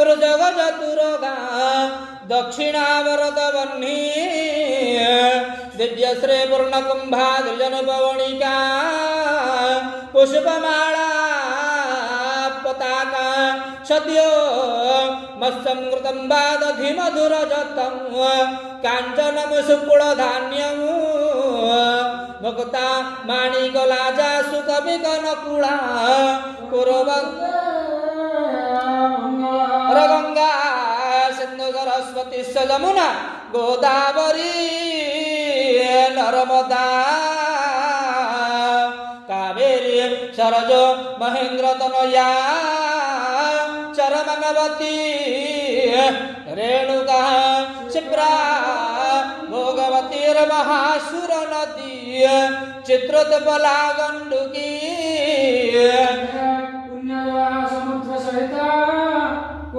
वृजग चतुरगा दक्षिणावरतवह्नि दिव्यश्री पूर्णकुंभा द्विजनुपवणिका पुष्पमाला पताका सद्यो मत्संकृतं बादधिमधुरजतं काञ्चनमुसुकुलधान्यं मुक्ता माणिकलाजा सुकविकनकुला गंगा सिंधु सरस्वती यमुना गोदावरी नर्मदा कावेरी सरजो महेंद्र तनया चरमनवती रेणुका क्षिप्रा भोगवती महासुर नदी चित्रोत्पला गंडुकी पुण्यजला समुद्र सहिता